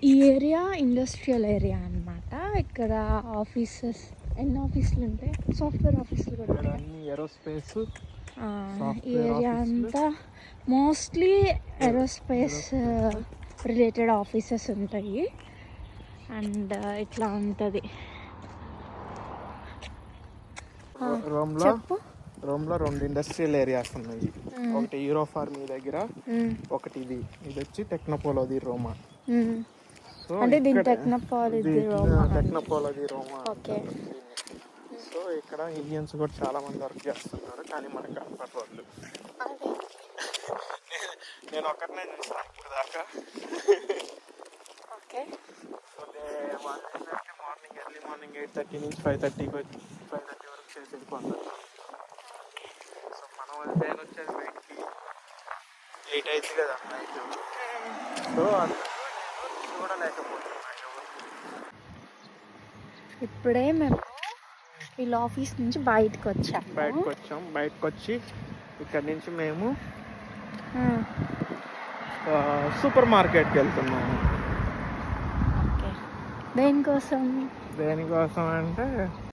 ఈ area industrial area అన్నమాట. ఇక్కడ ఆఫీసెస్, ఎన్ని ఆఫీసులు ఉంటాయి, సాఫ్ట్వేర్ ఆఫీసులు కూడా ఉంటాయి. ఏరోస్పేస్ ఈ ఏరియా అంతా మోస్ట్లీ ఏరోస్పేస్ రిలేటెడ్ ఆఫీసెస్ ఉంటాయి. అండ్ ఇట్లా ఉంటుంది. చెప్పు. రోమ్లో 2 ఇండస్ట్రియల్ ఏరియాస్ ఉన్నాయి. ఒకటి యూరోఫార్ మీ దగ్గర, ఒకటి ఇది వచ్చి టెక్నోపోలోది రోమా. సో అంటే దీని టెక్నోపాలజీ రోమా. ఓకే. సో ఇక్కడ ఇండియన్స్ కూడా చాలా మంది వర్క్ చేస్తున్నారు, కానీ మనకు కనపడరు. నేను ఒక్కరినే చూసాను ఇప్పుడు దాకా. ఓకే. వాళ్ళు ఏంటంటే ఎర్లీ మార్నింగ్ 8:30 నుంచి 5:30 వరకు చేసి వెళ్ళిపోతారు. సో మనం నేను వచ్చేది బయటికి 8 అవుతుంది కదా నైట్. సో చూడలేకపోతున్నాను. ఇప్పుడే మేము వీళ్ళ ఆఫీస్ నుంచి బయటకు వచ్చి ఇక్కడ నుంచి మేము సూపర్ మార్కెట్కి వెళ్తున్నాము. దేనికోసం అంటే